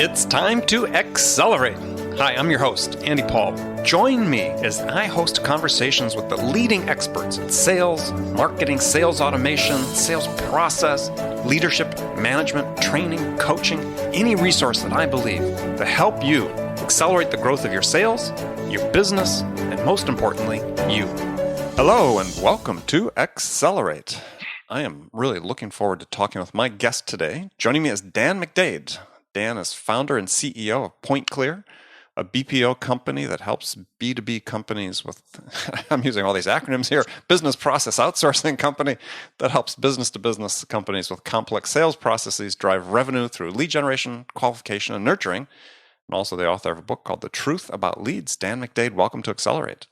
It's time to accelerate. Hi, I'm your host, Andy Paul. Join me as I host conversations with the leading experts in sales, marketing, sales automation, sales process, leadership, management, training, coaching, any resource that I believe to help you accelerate the growth of your sales, your business, and most importantly, you. Hello, and welcome to Accelerate. I am really looking forward to talking with my guest today. Joining me is Dan McDade. Dan is founder and CEO of PointClear, a BPO company that helps B2B companies with, I'm using all these acronyms here, business process outsourcing company that helps business-to-business companies with complex sales processes drive revenue through lead generation, qualification, and nurturing. And also the author of a book called The Truth About Leads. Dan McDade, welcome to Accelerate.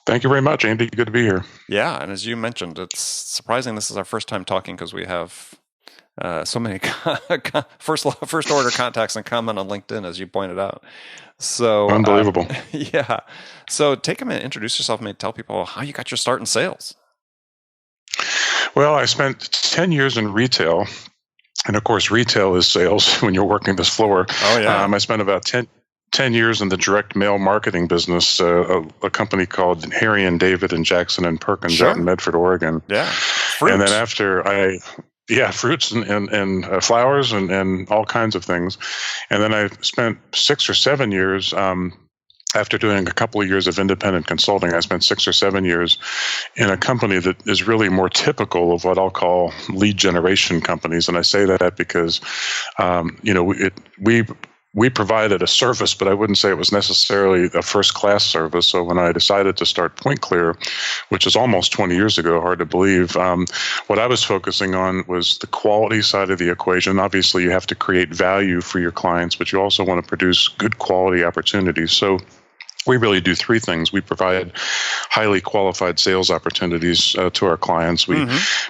Thank you very much, Andy. Good to be here. Yeah, and as you mentioned, it's surprising this is our first time talking because we have so many first order contacts in common on LinkedIn, as you pointed out. So unbelievable. Yeah. So take a minute, introduce yourself, maybe tell people how you got your start in sales. Well, I spent 10 years in retail. And of course, retail is sales when you're working this floor. Oh, yeah. I spent about 10 years in the direct mail marketing business, a company called Harry and David and Jackson and Perkins out in Medford, Oregon. Yeah. Fruit. And then after fruits and flowers and all kinds of things. And then I spent 6 or 7 years, after doing a couple of years of independent consulting, I spent 6 or 7 years in a company that is really more typical of what I'll call lead generation companies. And I say that because, we provided a service, but I wouldn't say it was necessarily a first-class service. So when I decided to start PointClear, which is almost 20 years ago, hard to believe, what I was focusing on was the quality side of the equation. Obviously, you have to create value for your clients, but you also want to produce good quality opportunities. So we really do three things. We provide highly qualified sales opportunities to our clients. We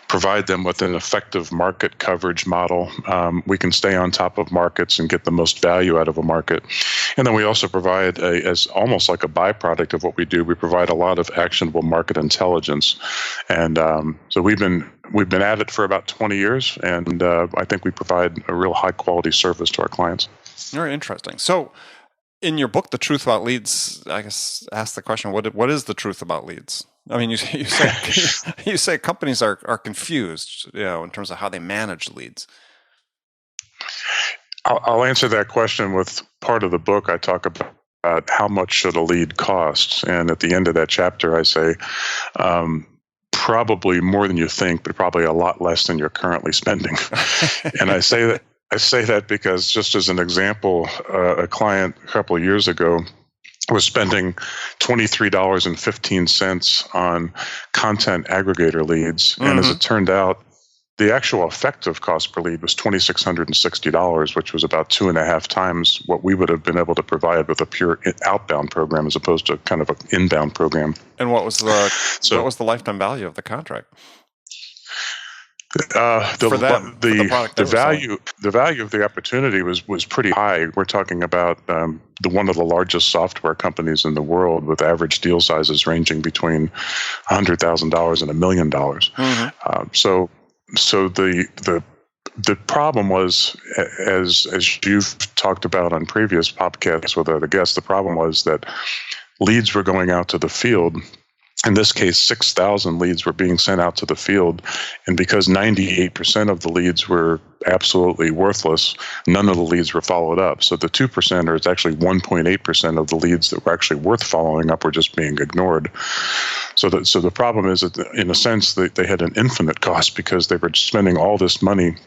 provide them with an effective market coverage model. We can stay on top of markets and get the most value out of a market. And then we also provide, as almost like a byproduct of what we do, we provide a lot of actionable market intelligence. And so we've been at it for about 20 years, and I think we provide a real high quality service to our clients. Very interesting. So in your book, The Truth About Leads, I guess ask the question, what is the truth about leads? I mean, you say companies are confused, in terms of how they manage leads. I'll answer that question with part of the book. I talk about how much should a lead cost, and at the end of that chapter, I say probably more than you think, but probably a lot less than you're currently spending. And I say that because, just as an example, a client a couple of years ago was spending $23.15 on content aggregator leads. And as it turned out, the actual effective cost per lead was $2,660, which was about 2.5 times what we would have been able to provide with a pure outbound program as opposed to kind of an inbound program. And what was the lifetime value of the contract? The value of the opportunity was pretty high. We're talking about one of the largest software companies in the world, with average deal sizes ranging between $100,000 and $1 million. So the problem was, as you've talked about on previous podcasts with other guests, the problem was that leads were going out to the field. In this case, 6,000 leads were being sent out to the field. And because 98% of the leads were absolutely worthless, none of the leads were followed up. So the 2%, or it's actually 1.8% of the leads that were actually worth following up, were just being ignored. So the problem is that, in a sense, they had an infinite cost because they were spending all this money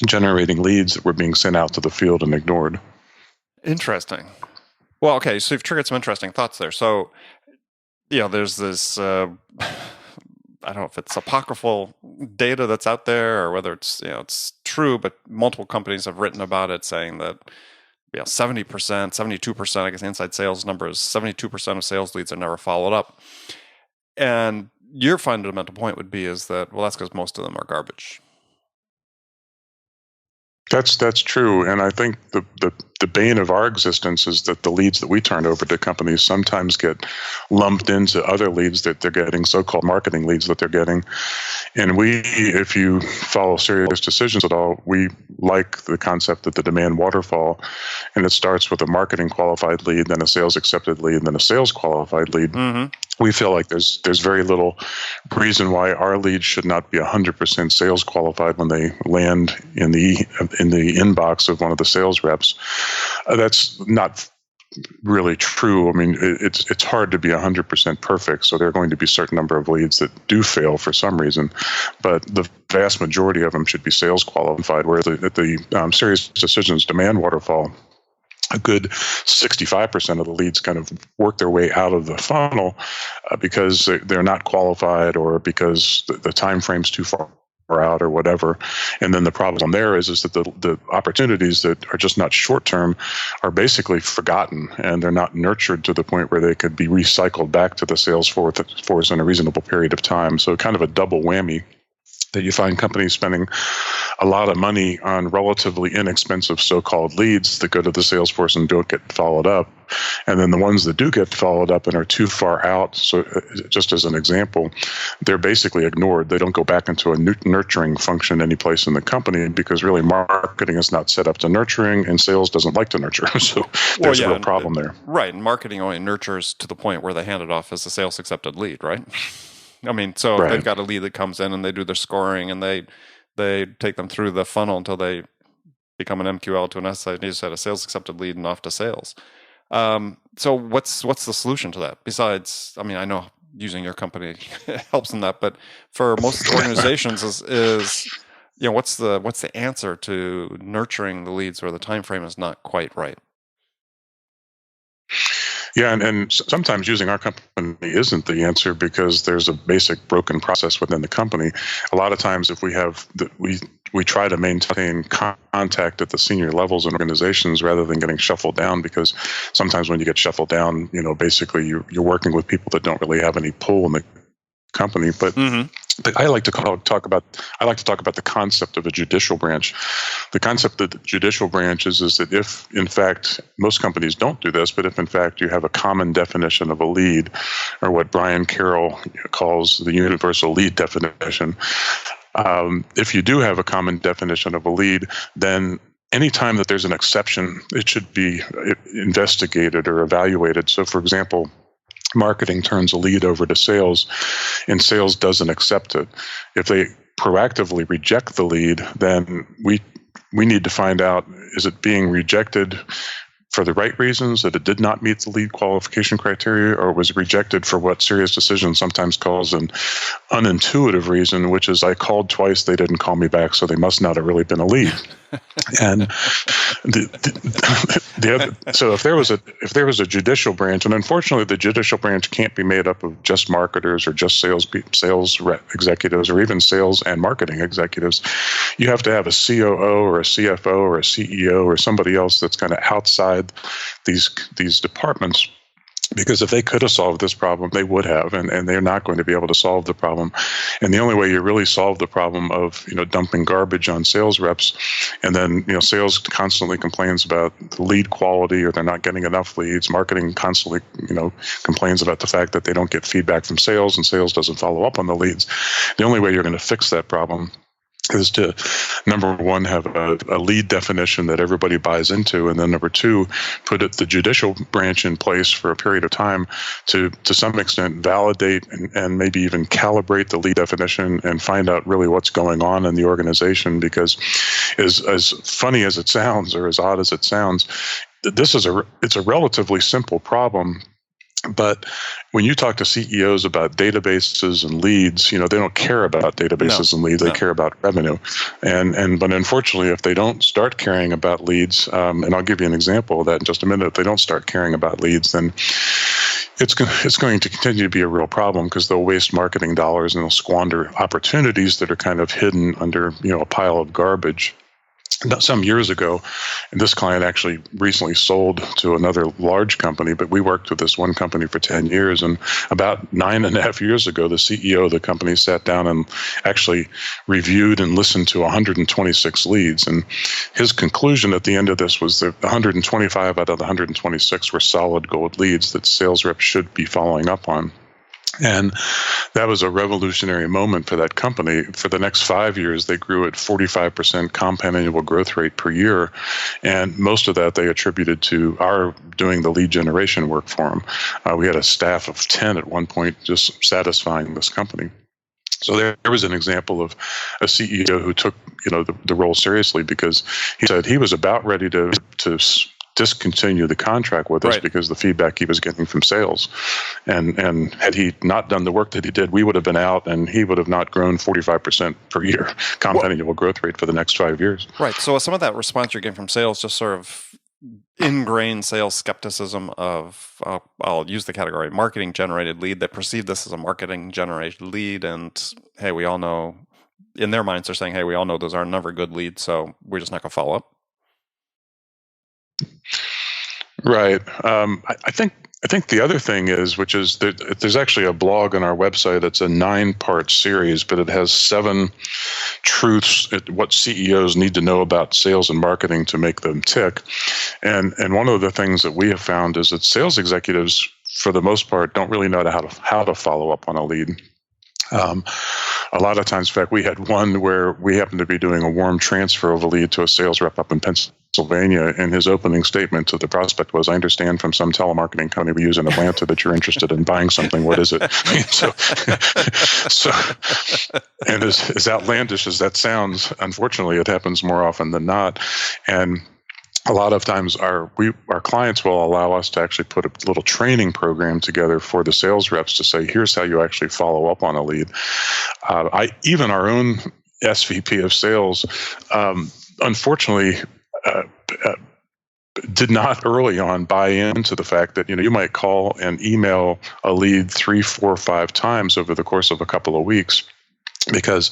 generating leads that were being sent out to the field and ignored. Interesting. Well, okay, so you've triggered some interesting thoughts there. So there's this, I don't know if it's apocryphal data that's out there or whether it's true, but multiple companies have written about it, saying that 70%, 72%, I guess the inside sales number is 72% of sales leads are never followed up. And your fundamental point would be is that, well, that's because most of them are garbage. That's true, and I think the bane of our existence is that the leads that we turn over to companies sometimes get lumped into other leads that they're getting, so-called marketing leads that they're getting. And we, if you follow Serious Decisions at all, we like the concept of the demand waterfall, and it starts with a marketing qualified lead, then a sales accepted lead, then a sales qualified lead. Mm-hmm. We feel like there's very little reason why our leads should not be 100% sales qualified when they land in the inbox of one of the sales reps. That's not really true. I mean, it's hard to be 100% perfect, so there are going to be a certain number of leads that do fail for some reason, but the vast majority of them should be sales qualified, whereas at the Serious Decisions demand waterfall, a good 65% of the leads kind of work their way out of the funnel because they're not qualified or because the time frame's too far out or whatever. And then the problem there is that the opportunities that are just not short term are basically forgotten, and they're not nurtured to the point where they could be recycled back to the sales force in a reasonable period of time. So kind of a double whammy that you find companies spending a lot of money on relatively inexpensive so-called leads that go to the sales force and don't get followed up. And then the ones that do get followed up and are too far out, so just as an example, they're basically ignored. They don't go back into a nurturing function any place in the company because really marketing is not set up to nurturing and sales doesn't like to nurture. So there's a real problem there. Right. And marketing only nurtures to the point where they hand it off as a sales accepted lead, right? I mean, so if they've got a lead that comes in and they do their scoring and they take them through the funnel until they become an MQL to an SI, you said a sales accepted lead and off to sales. So what's the solution to that? Besides, I mean, I know using your company helps in that, but for most organizations is what's the answer to nurturing the leads where the time frame is not quite right? Yeah, and sometimes using our company isn't the answer because there's a basic broken process within the company. A lot of times, if we try to maintain contact at the senior levels in organizations rather than getting shuffled down, because sometimes when you get shuffled down, basically you're working with people that don't really have any pull in the company. But I like to talk about the concept of a judicial branch. The concept of the judicial branch is that if, in fact, most companies don't do this, but if, in fact, you have a common definition of a lead, or what Brian Carroll calls the universal lead definition, if you do have a common definition of a lead, then anytime that there's an exception, it should be investigated or evaluated. So, for example, marketing turns a lead over to sales and sales doesn't accept it. If they proactively reject the lead, then we need to find out, is it being rejected for the right reasons, that it did not meet the lead qualification criteria, or was rejected for what Serious Decisions sometimes calls an unintuitive reason, which is I called twice, they didn't call me back, so they must not have really been a lead. And so if there was a judicial branch, and unfortunately the judicial branch can't be made up of just marketers or just sales executives or even sales and marketing executives, you have to have a COO or a CFO or a CEO or somebody else that's kind of outside these departments. Because if they could have solved this problem, they would have, and they're not going to be able to solve the problem. And the only way you really solve the problem of dumping garbage on sales reps, and then sales constantly complains about the lead quality or they're not getting enough leads. Marketing constantly complains about the fact that they don't get feedback from sales, and sales doesn't follow up on the leads. The only way you're going to fix that problem is to, number one, have a lead definition that everybody buys into, and then number two, put the judicial branch in place for a period of time to some extent validate and maybe even calibrate the lead definition and find out really what's going on in the organization. Because as funny as it sounds, or as odd as it sounds, it's a relatively simple problem. But when you talk to CEOs about databases and leads, they don't care about databases and leads. They care about revenue. But unfortunately, if they don't start caring about leads, and I'll give you an example of that in just a minute, if they don't start caring about leads, then it's going to continue to be a real problem, because they'll waste marketing dollars and they'll squander opportunities that are kind of hidden under a pile of garbage. some years ago, and this client actually recently sold to another large company, but we worked with this one company for 10 years. And about 9.5 years ago, the CEO of the company sat down and actually reviewed and listened to 126 leads. And his conclusion at the end of this was that 125 out of the 126 were solid gold leads that sales reps should be following up on. And that was a revolutionary moment for that company. For the next 5 years, they grew at 45% compound annual growth rate per year. And most of that they attributed to our doing the lead generation work for them. We had a staff of 10 at one point just satisfying this company. So there was an example of a CEO who took the role seriously, because he said he was about ready to discontinue the contract with us because the feedback he was getting from sales. And had he not done the work that he did, we would have been out and he would have not grown 45% per year compound annual growth rate for the next 5 years. Right. So some of that response you're getting from sales just sort of ingrained sales skepticism of, I'll use the category marketing generated lead. They perceive this as a marketing generated lead. And hey, we all know, in their minds, they're saying, hey, we all know those are never good leads, so we're just not going to follow up. Right. I think the other thing is, which is there's actually a blog on our website that's a 9-part series, but it has 7 truths what CEOs need to know about sales and marketing to make them tick. And one of the things that we have found is that sales executives, for the most part, don't really know how to follow up on a lead. A lot of times, in fact, we had one where we happened to be doing a warm transfer of a lead to a sales rep up in Pennsylvania, and his opening statement to the prospect was, "I understand from some telemarketing company we use in Atlanta that you're interested in buying something. What is it?" so, and as outlandish as that sounds, unfortunately, it happens more often than not. And a lot of times our clients will allow us to actually put a little training program together for the sales reps to say, here's how you actually follow up on a lead. Even our own SVP of sales, unfortunately, did not early on buy into the fact that you might call and email a lead 3, 4, 5 times over the course of a couple of weeks, because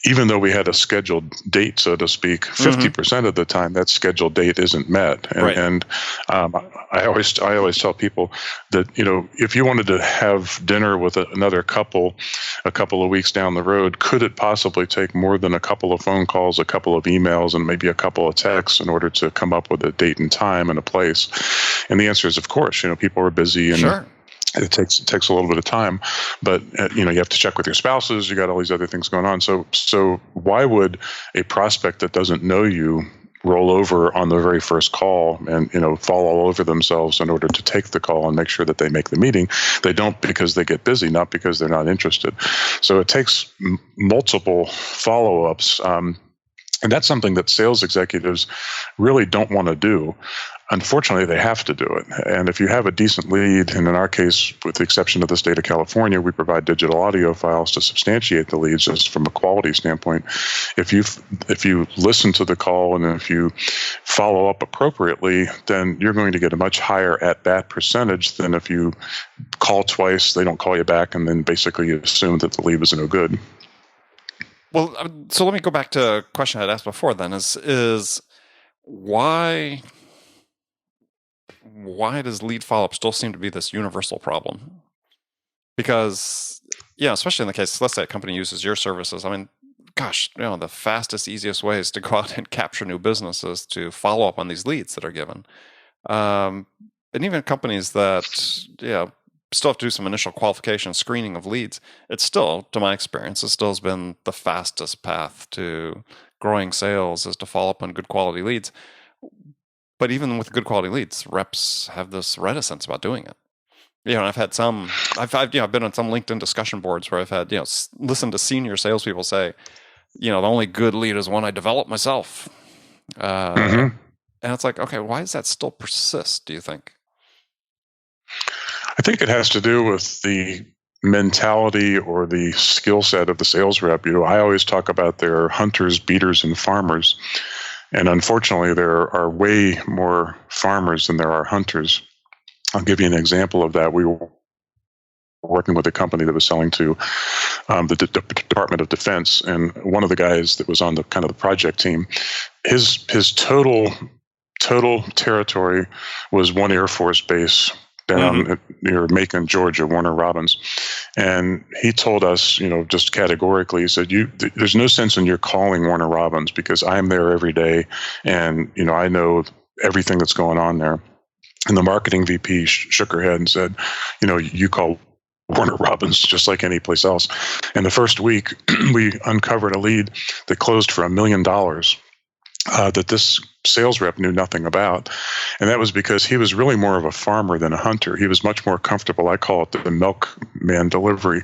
even though we had a scheduled date, so to speak, 50% of the time that scheduled date isn't met. And I always tell people that if you wanted to have dinner with another couple a couple of weeks down the road, could it possibly take more than a couple of phone calls, a couple of emails, and maybe a couple of texts in order to come up with a date and time and a place? And the answer is, of course. People are busy and. Sure. It takes a little bit of time, but you have to check with your spouses. You got all these other things going on. So why would a prospect that doesn't know you roll over on the very first call and fall all over themselves in order to take the call and make sure that they make the meeting? They don't because they get busy, not because they're not interested. So it takes multiple follow-ups, and that's something that sales executives really don't want to do. Unfortunately, they have to do it. And if you have a decent lead, and in our case, with the exception of the state of California, we provide digital audio files to substantiate the leads just from a quality standpoint. If you listen to the call and if you follow up appropriately, then you're going to get a much higher at-bat percentage than if you call twice, they don't call you back, and then basically you assume that the lead was no good. Well, so let me go back to a question I'd asked before then, is why does lead follow-up still seem to be this universal problem? Because, especially in the case, let's say a company uses your services. I mean, gosh, the fastest, easiest ways to go out and capture new business is to follow up on these leads that are given. And even companies that, still have to do some initial qualification screening of leads, it's still, to my experience, it still has been the fastest path to growing sales is to follow up on good quality leads. But even with good quality leads, reps have this reticence about doing it. I've had I've been on some LinkedIn discussion boards where I've had, listened to senior salespeople say, the only good lead is one I develop myself. And it's like, okay, why does that still persist, do you think? I think it has to do with the mentality or the skill set of the sales rep. I always talk about their hunters, beaters, and farmers. And unfortunately, there are way more farmers than there are hunters. I'll give you an example of that. We working with a company that was selling to the Department of Defense, and one of the guys that was on the kind of the project team, his total territory was one Air Force base down near Macon, Georgia, Warner Robins. And he told us, just categorically, he said, there's no sense in your calling Warner Robins because I'm there every day and, I know everything that's going on there. And the marketing VP shook her head and said, you call Warner Robins just like any place else. And the first week, we uncovered a lead that closed for $1 million that this sales rep knew nothing about. And that was because he was really more of a farmer than a hunter. He was much more comfortable. I call it the milkman delivery.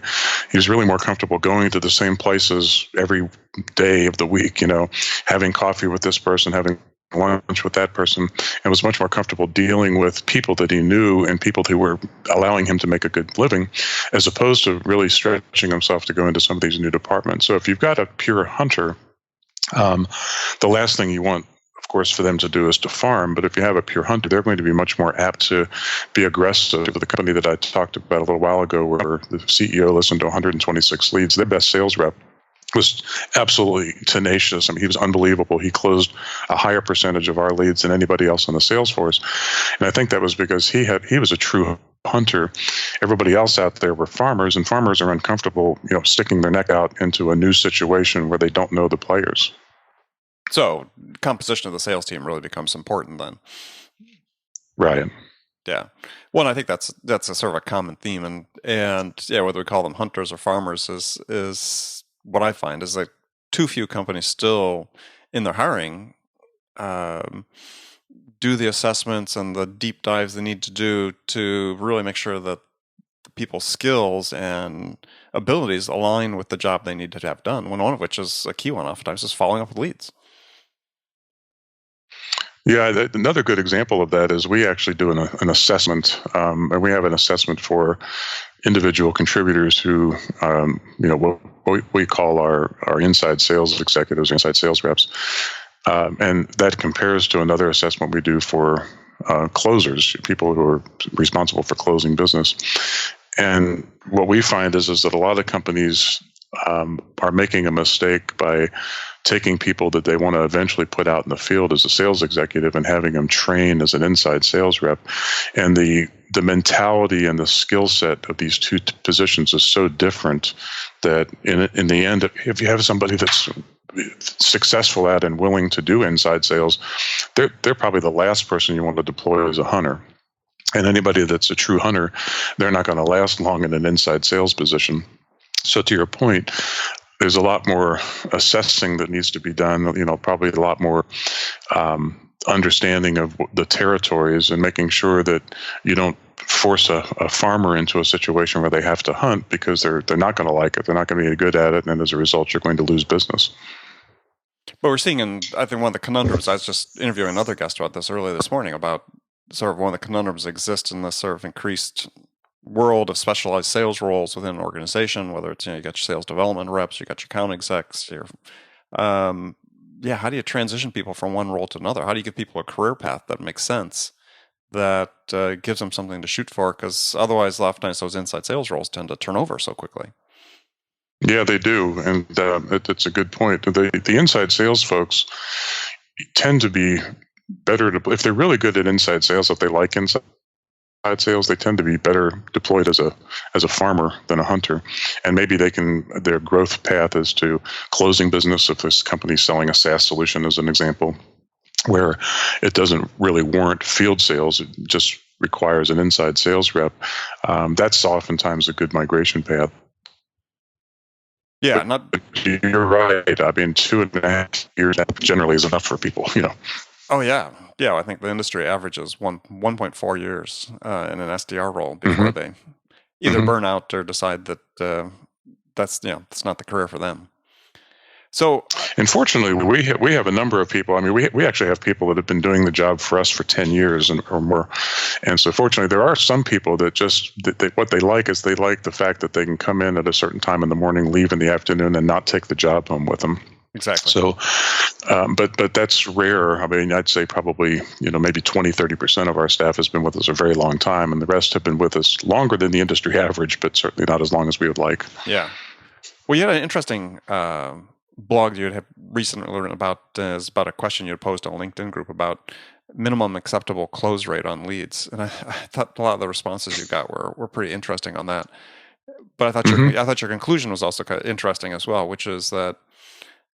He was really more comfortable going to the same places every day of the week, having coffee with this person, having lunch with that person, and was much more comfortable dealing with people that he knew and people who were allowing him to make a good living, as opposed to really stretching himself to go into some of these new departments. So if you've got a pure hunter, the last thing you want, of course, for them to do is to farm. But if you have a pure hunter, they're going to be much more apt to be aggressive. The company that I talked about a little while ago, where the CEO listened to 126 leads, their best sales rep was absolutely tenacious. I mean, he was unbelievable. He closed a higher percentage of our leads than anybody else on the sales force. And I think that was because he was a true hunter. Everybody else out there were farmers, and farmers are uncomfortable, sticking their neck out into a new situation where they don't know the players. So composition of the sales team really becomes important then. Right. Yeah. Well, I think that's a sort of a common theme, and yeah, whether we call them hunters or farmers is what I find is that too few companies still in their hiring do the assessments and the deep dives they need to do to really make sure that people's skills and abilities align with the job they need to have done. One of which is a key one oftentimes is following up with leads. Yeah, another good example of that is we actually do an assessment, and we have an assessment for individual contributors who, what we call our inside sales executives, inside sales reps, and that compares to another assessment we do for closers, people who are responsible for closing business. And what we find is that a lot of companies are making a mistake by taking people that they want to eventually put out in the field as a sales executive and having them train as an inside sales rep. And the mentality and the skill set of these two positions is so different that in the end, if you have somebody that's successful at and willing to do inside sales, they're probably the last person you want to deploy as a hunter. And anybody that's a true hunter, they're not going to last long in an inside sales position. So to your point, there's a lot more assessing that needs to be done, probably a lot more understanding of the territories and making sure that you don't force a farmer into a situation where they have to hunt because they're not going to like it. They're not going to be good at it. And as a result, you're going to lose business. But we're seeing I think one of the conundrums, I was just interviewing another guest about this earlier this morning, about sort of one of the conundrums that exist in this sort of increased world of specialized sales roles within an organization, whether it's, you got your sales development reps, you got your account execs, how do you transition people from one role to another? How do you give people a career path that makes sense, that gives them something to shoot for? Because otherwise, oftentimes those inside sales roles tend to turn over so quickly. Yeah, they do. And it's a good point. The inside sales folks tend to be better if they're really good at inside sales, if they like inside sales, they tend to be better deployed as a farmer than a hunter. And maybe their growth path is to closing business if this company's selling a SaaS solution, as an example, where it doesn't really warrant field sales. It just requires an inside sales rep. That's oftentimes a good migration path. Yeah, but you're right. I mean, 2.5 years generally is enough for people, Oh, yeah. Yeah, I think the industry averages 1.4 years in an SDR role before they either burn out or decide that that's not the career for them. So, unfortunately, we have a number of people. I mean, we actually have people that have been doing the job for us for 10 years or more. And so, fortunately, there are some people that what they like is they like the fact that they can come in at a certain time in the morning, leave in the afternoon, and not take the job home with them. Exactly. So, but that's rare. I mean, I'd say probably, maybe 20, 30% of our staff has been with us a very long time, and the rest have been with us longer than the industry average, but certainly not as long as we would like. Yeah. Well, you had an interesting blog you had recently learned about. Is about a question you had posed on a LinkedIn group about minimum acceptable close rate on leads, and I thought a lot of the responses you got were pretty interesting on that. But I thought your conclusion was also kind of interesting as well, which is that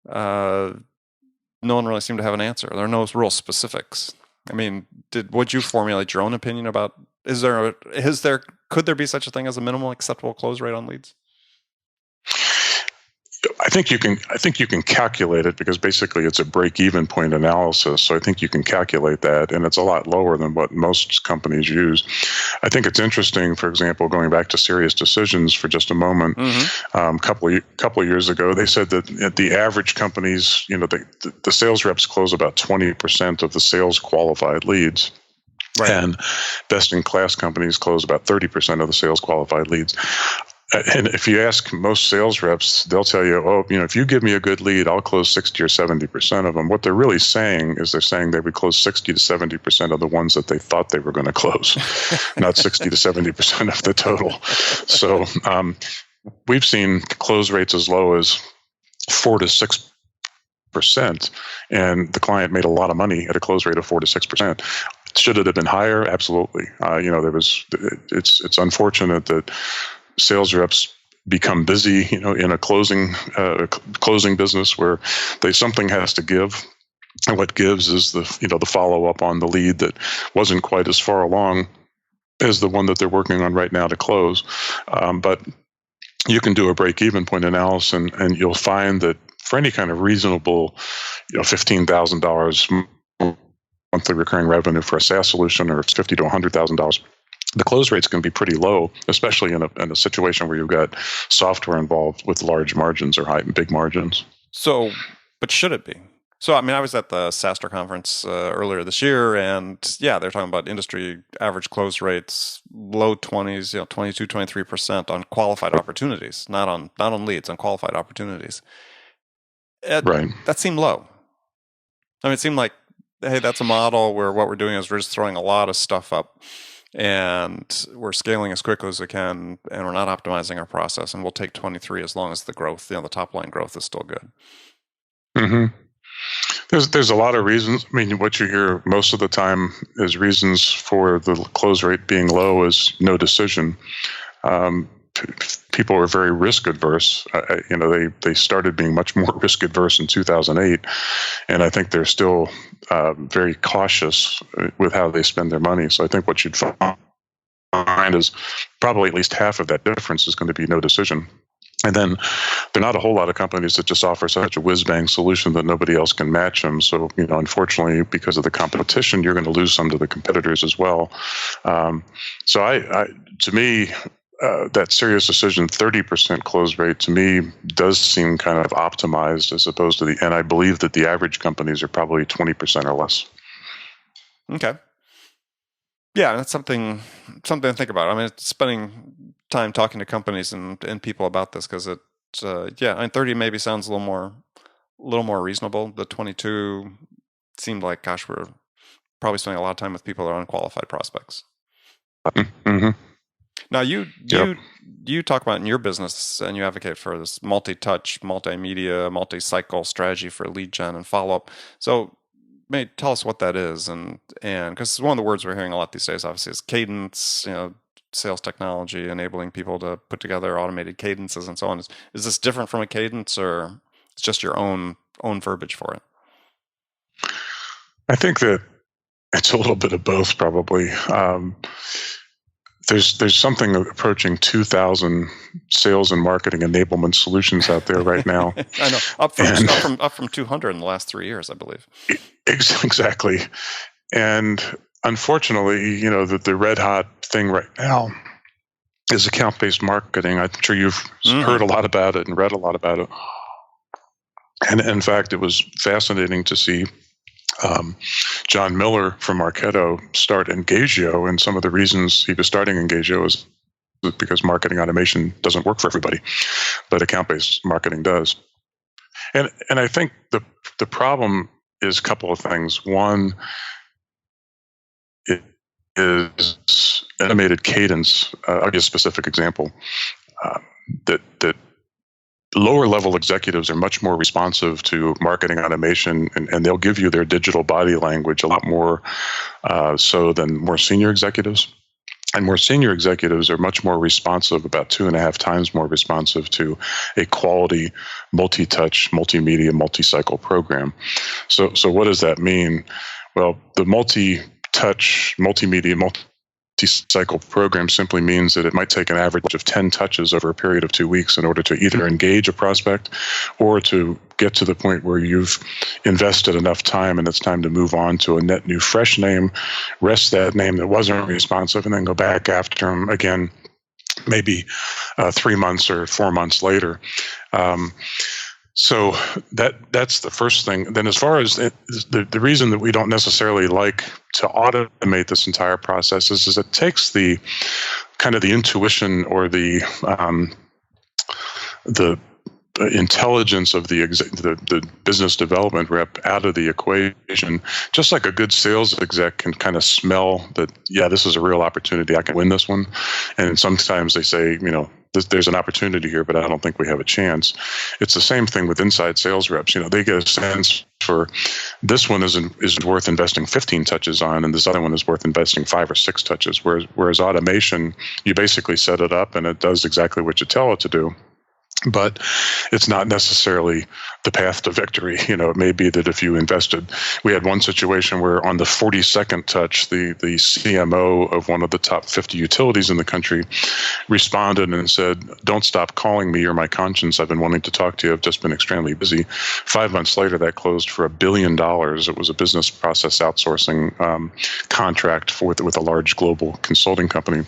no one really seemed to have an answer. There are no real specifics. I mean, would you formulate your own opinion about could there be such a thing as a minimal acceptable close rate on leads? I think you can calculate it, because basically it's a break-even point analysis. So I think you can calculate that, and it's a lot lower than what most companies use. I think it's interesting, for example, going back to Serious Decisions for just a moment. Couple of years ago, they said that at the average companies, the sales reps close about 20% of the sales qualified leads. Right. And best-in-class companies close about 30% of the sales qualified leads. And if you ask most sales reps, they'll tell you, if you give me a good lead, I'll close 60 or 70% of them. What they're really saying is they're saying they would close 60 to 70% of the ones that they thought they were going to close, not 60 to 70% of the total. So we've seen close rates as low as 4 to 6%, and the client made a lot of money at a close rate of 4 to 6%. Should it have been higher? Absolutely. It's unfortunate that sales reps become busy, in a closing business where something has to give, and what gives is the follow up on the lead that wasn't quite as far along as the one that they're working on right now to close. But you can do a break-even point analysis, and you'll find that for any kind of reasonable, $15,000 monthly recurring revenue for a SaaS solution, or $50,000 to $100,000. The close rates can be pretty low, especially in a situation where you've got software involved with large margins or big margins. So, but should it be? So, I mean, I was at the SaaStr conference earlier this year, and they're talking about industry average close rates, low 20s, 22, 23% on qualified opportunities, not on leads, on qualified opportunities. Right. That seemed low. I mean, it seemed like, hey, that's a model where what we're doing is we're just throwing a lot of stuff up, and we're scaling as quickly as we can, and we're not optimizing our process, and we'll take 23 as long as the growth, the top line growth is still good. Mm-hmm. There's a lot of reasons. I mean, what you hear most of the time is reasons for the close rate being low is no decision. People are very risk adverse. They started being much more risk adverse in 2008, and I think they're still very cautious with how they spend their money. So I think what you'd find is probably at least half of that difference is going to be no decision. And then there are not a whole lot of companies that just offer such a whiz-bang solution that nobody else can match them. So, unfortunately, because of the competition, you're going to lose some to the competitors as well. To me, that Serious Decision 30% close rate to me does seem kind of optimized as opposed to and I believe that the average companies are probably 20% or less. Okay. Yeah, that's something to think about. I mean, it's spending time talking to companies and people about this, because 30 maybe sounds a little more reasonable. The 22 seemed like, gosh, we're probably spending a lot of time with people that are unqualified prospects. Mm-hmm. Now, you talk about in your business, and you advocate for this multi-touch, multimedia, multi-cycle strategy for lead gen and follow-up. So, maybe tell us what that is, and because one of the words we're hearing a lot these days, obviously, is cadence. Sales technology, enabling people to put together automated cadences and so on. Is this different from a cadence, or it's just your own verbiage for it? I think that it's a little bit of both, probably. There's something approaching 2,000 sales and marketing enablement solutions out there right now. I know, up from 200 in the last 3 years, I believe. Exactly, and unfortunately, the red hot thing right now is account-based marketing. I'm sure you've heard a lot about it and read a lot about it. And in fact, it was fascinating to see John Miller from Marketo start Engagio, and some of the reasons he was starting Engagio is because marketing automation doesn't work for everybody, but account-based marketing does. And I think the problem is a couple of things. One, it is animated cadence. I'll give you a specific example. That lower level executives are much more responsive to marketing automation, and they'll give you their digital body language a lot more so than more senior executives. And more senior executives are much more responsive, about 2.5 times more responsive to a quality, multi-touch, multimedia, multi-cycle program. So what does that mean? Well, the multi-touch, multimedia, multi-cycle program simply means that it might take an average of 10 touches over a period of 2 weeks in order to either engage a prospect or to get to the point where you've invested enough time and it's time to move on to a net new fresh name, rest that name that wasn't responsive, and then go back after them again, maybe 3 months or 4 months later. So that's the first thing. Then as far as the reason that we don't necessarily like to automate this entire process is it takes the kind of the intuition or the intelligence of the business development rep out of the equation. Just like a good sales exec can kind of smell that, yeah, this is a real opportunity, I can win this one. And sometimes they say, there's an opportunity here, but I don't think we have a chance. It's the same thing with inside sales reps. They get a sense for this one isn't worth investing 15 touches on, and this other one is worth investing 5 or 6 touches. Whereas automation, you basically set it up and it does exactly what you tell it to do. But it's not necessarily the path to victory. It may be that if you invested, we had one situation where on the 42nd touch, the CMO of one of the top 50 utilities in the country responded and said, "Don't stop calling me. You're my conscience. I've been wanting to talk to you. I've just been extremely busy." 5 months later, that closed for $1 billion. It was a business process outsourcing contract with a large global consulting company.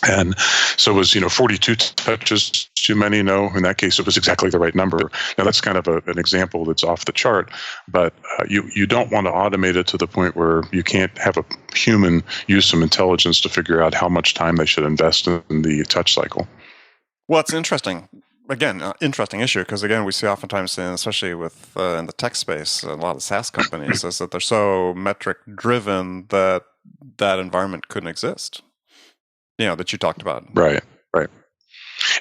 And so it was, 42 touches too many? No, in that case, it was exactly the right number. Now, that's kind of an example that's off the chart, but you don't want to automate it to the point where you can't have a human use some intelligence to figure out how much time they should invest in the touch cycle. Well, it's interesting. Again, interesting issue, because again, we see oftentimes, especially with in the tech space, a lot of SaaS companies, is that they're so metric driven that environment couldn't exist. That you talked about. Right.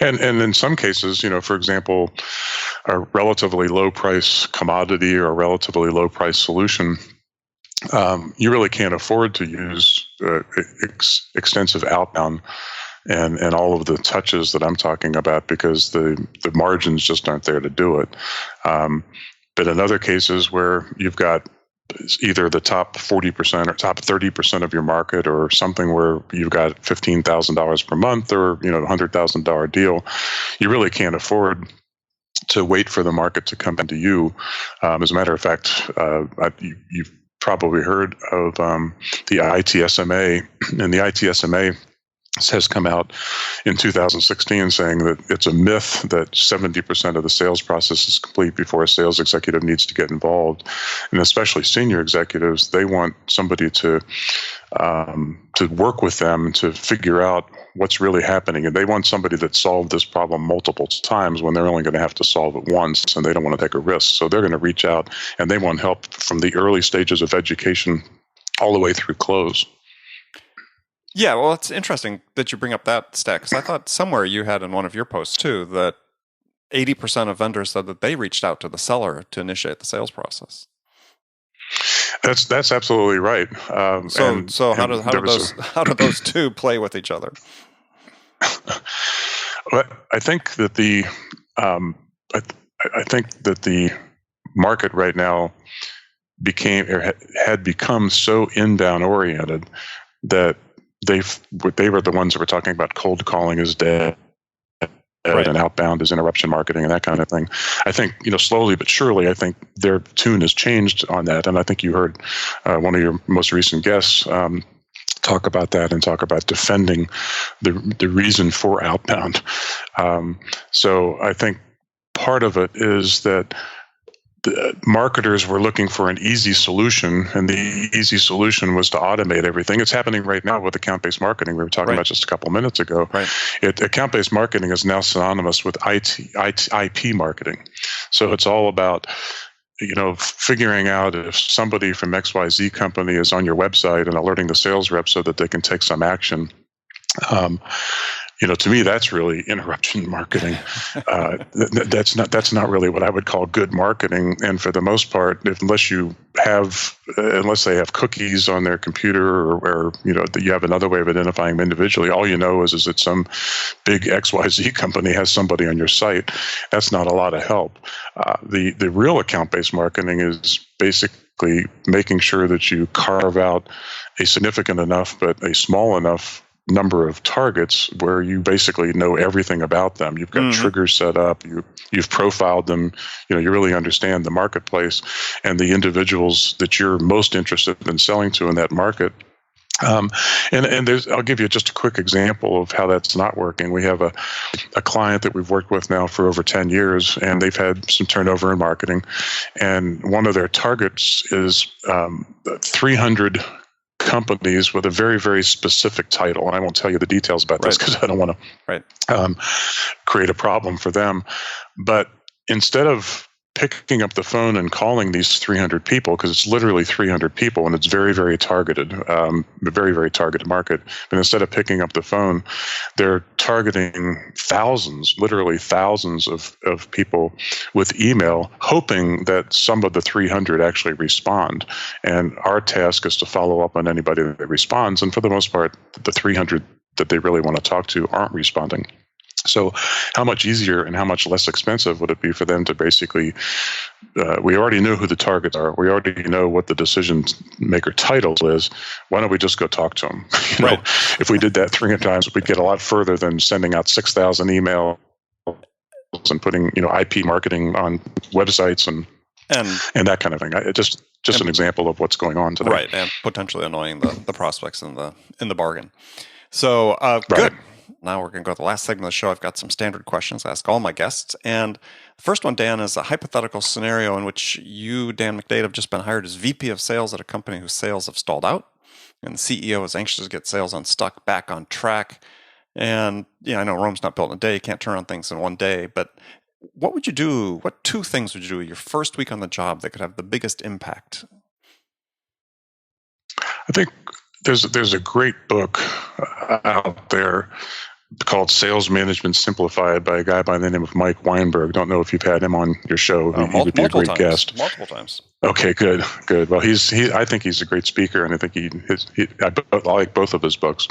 And in some cases, for example, a relatively low price commodity or a relatively low price solution, you really can't afford to use extensive outbound and all of the touches that I'm talking about, because the margins just aren't there to do it. But in other cases where you've got either the top 40% or top 30% of your market, or something where you've got $15,000 per month or $100,000 deal, you really can't afford to wait for the market to come into you. As a matter of fact, you've probably heard of the ITSMA, and the ITSMA has come out in 2016 saying that it's a myth that 70% of the sales process is complete before a sales executive needs to get involved. And especially senior executives, they want somebody to work with them to figure out what's really happening. And they want somebody that solved this problem multiple times when they're only going to have to solve it once, and they don't want to take a risk. So they're going to reach out and they want help from the early stages of education all the way through close. Yeah, well, it's interesting that you bring up that stat, because I thought somewhere you had in one of your posts too that 80% of vendors said that they reached out to the seller to initiate the sales process. That's absolutely right. So how do those two play with each other? I think that the market right now had become so inbound oriented that they were the ones that were talking about cold calling is dead, right, and outbound is interruption marketing and that kind of thing. I think, slowly but surely, I think their tune has changed on that. And I think you heard one of your most recent guests talk about that and talk about defending the reason for outbound. So I think part of it is that the marketers were looking for an easy solution, and the easy solution was to automate everything. It's happening right now with account-based marketing. We were talking about just a couple of minutes ago. Right. Account-based marketing is now synonymous with IP marketing. So it's all about figuring out if somebody from XYZ company is on your website and alerting the sales rep so that they can take some action. To me, that's really interruption marketing. That's not really what I would call good marketing. And for the most part, unless they have cookies on their computer, or that you have another way of identifying them individually, all you know is that some big XYZ company has somebody on your site. That's not a lot of help. The real account-based marketing is basically making sure that you carve out a significant enough but a small enough number of targets where you basically know everything about them. You've got triggers set up. You've profiled them. You really understand the marketplace and the individuals that you're most interested in selling to in that market. And I'll give you just a quick example of how that's not working. We have a client that we've worked with now for over 10 years, and they've had some turnover in marketing. And one of their targets is 300 companies with a very, very specific title. And I won't tell you the details about this because I don't want to create a problem for them. But instead of picking up the phone and calling these 300 people, because it's literally 300 people and it's very, very targeted, very, very targeted market. But instead of picking up the phone, they're targeting literally thousands of people with email, hoping that some of the 300 actually respond. And our task is to follow up on anybody that responds. And for the most part, the 300 that they really want to talk to aren't responding. So how much easier and how much less expensive would it be for them to basically, we already know who the targets are. We already know what the decision maker title is. Why don't we just go talk to them? If we did that 300 times, we'd get a lot further than sending out 6,000 emails and putting, IP marketing on websites and that kind of thing. Just an example of what's going on today. Right, and potentially annoying the prospects in the bargain. So good. Now we're going to go to the last segment of the show. I've got some standard questions I ask all my guests. And the first one, Dan, is a hypothetical scenario in which you, Dan McDade, have just been hired as VP of sales at a company whose sales have stalled out. And the CEO is anxious to get sales unstuck back on track. And I know Rome's not built in a day. You can't turn on things in one day. But what would you do? What two things would you do your first week on the job that could have the biggest impact? I think there's a great book out there called Sales Management Simplified by a guy by the name of Mike Weinberg. Don't know if you've had him on your show. He would be a great guest. Multiple times. Okay, good. Well, I think he's a great speaker, and I think I like both of his books.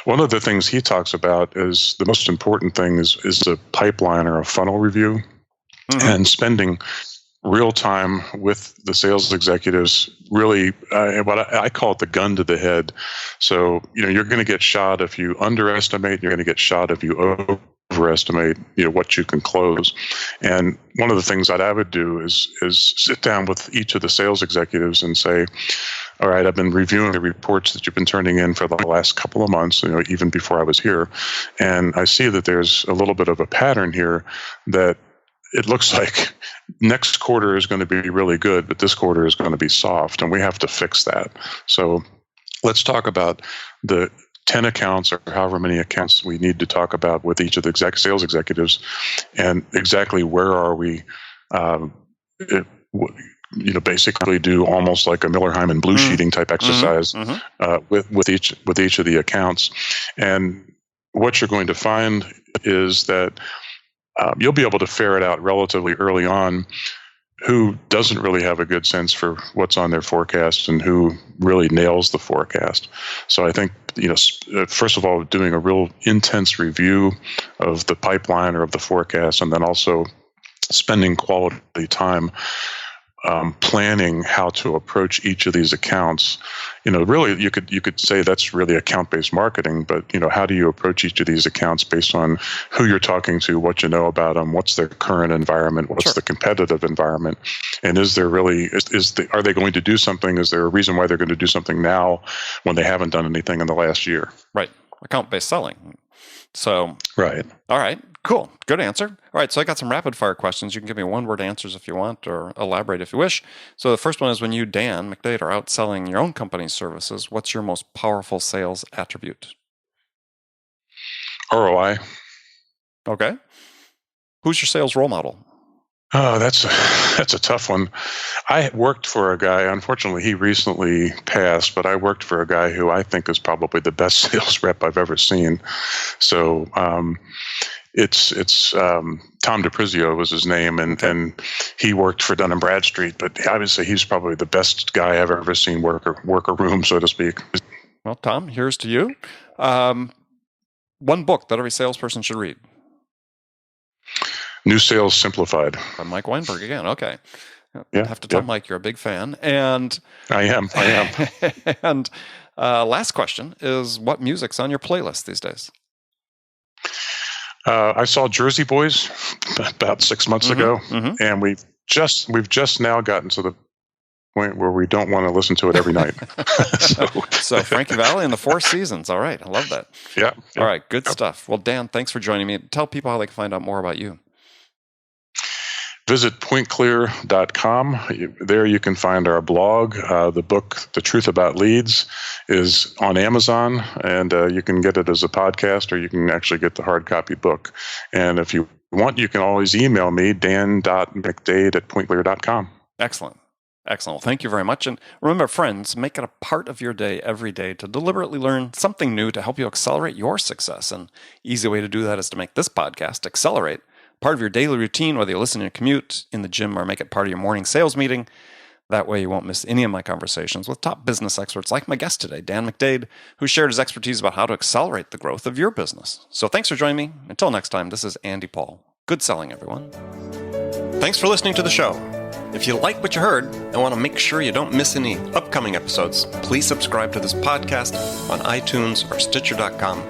One of the things he talks about is the most important thing is a pipeline or a funnel review, and spending real time with the sales executives, really, what I call it the gun to the head. So, you're going to get shot if you underestimate, you're going to get shot if you overestimate, what you can close. And one of the things that I would do is sit down with each of the sales executives and say, all right, I've been reviewing the reports that you've been turning in for the last couple of months, even before I was here. And I see that there's a little bit of a pattern here that it looks like next quarter is going to be really good, but this quarter is going to be soft, and we have to fix that. So let's talk about the 10 accounts or however many accounts we need to talk about with each of the sales executives, and exactly where are we, basically do almost like a Miller-Heiman blue sheeting type exercise with each of the accounts. And what you're going to find is that you'll be able to ferret out relatively early on who doesn't really have a good sense for what's on their forecast and who really nails the forecast. So I think, first of all, doing a real intense review of the pipeline or of the forecast, and then also spending quality time planning how to approach each of these accounts. Really, you could say that's really account-based marketing, but how do you approach each of these accounts based on who you're talking to, what you know about them, what's their current environment, what's the competitive environment, and is there really are they going to do something? Is there a reason why they're going to do something now when they haven't done anything in the last year? Right, account-based selling. So right, all right, Cool. Good answer. All right. So I got some rapid fire questions. You can give me one-word answers if you want, or elaborate if you wish. So the first one is, when you, Dan McDade, are out selling your own company's services, what's your most powerful sales attribute? ROI. Okay. Who's your sales role model? Oh, that's a tough one. I worked for a guy, unfortunately he recently passed, but I worked for a guy who I think is probably the best sales rep I've ever seen. So it's Tom DiPrizio was his name, and he worked for Dun & Bradstreet, but I would say he's probably the best guy I've ever seen work a room, so to speak. Well, Tom, here's to you. One book that every salesperson should read. New Sales Simplified. By Mike Weinberg again. Okay. Yeah, have to tell Mike you're a big fan. And I am. And last question is, what music's on your playlist these days? I saw Jersey Boys about 6 months ago, and we've just now gotten to the point where we don't want to listen to it every night. So Frankie Valli and the Four Seasons. All right. I love that. Yeah. All right. Good stuff. Well, Dan, thanks for joining me. Tell people how they can find out more about you. Visit PointClear.com. There you can find our blog. The book, The Truth About Leads, is on Amazon, and you can get it as a podcast, or you can actually get the hard copy book. And if you want, you can always email me, dan.mcdade@pointclear.com. Excellent. Excellent. Well, thank you very much. And remember, friends, make it a part of your day every day to deliberately learn something new to help you accelerate your success. And easy way to do that is to make this podcast, Accelerate, part of your daily routine, whether you listen in your commute, in the gym, or make it part of your morning sales meeting. That way you won't miss any of my conversations with top business experts like my guest today, Dan McDade, who shared his expertise about how to accelerate the growth of your business. So thanks for joining me. Until next time, this is Andy Paul. Good selling, everyone. Thanks for listening to the show. If you like what you heard and want to make sure you don't miss any upcoming episodes, please subscribe to this podcast on iTunes or Stitcher.com.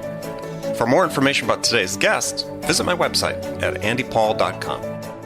For more information about today's guest, visit my website at andypaul.com.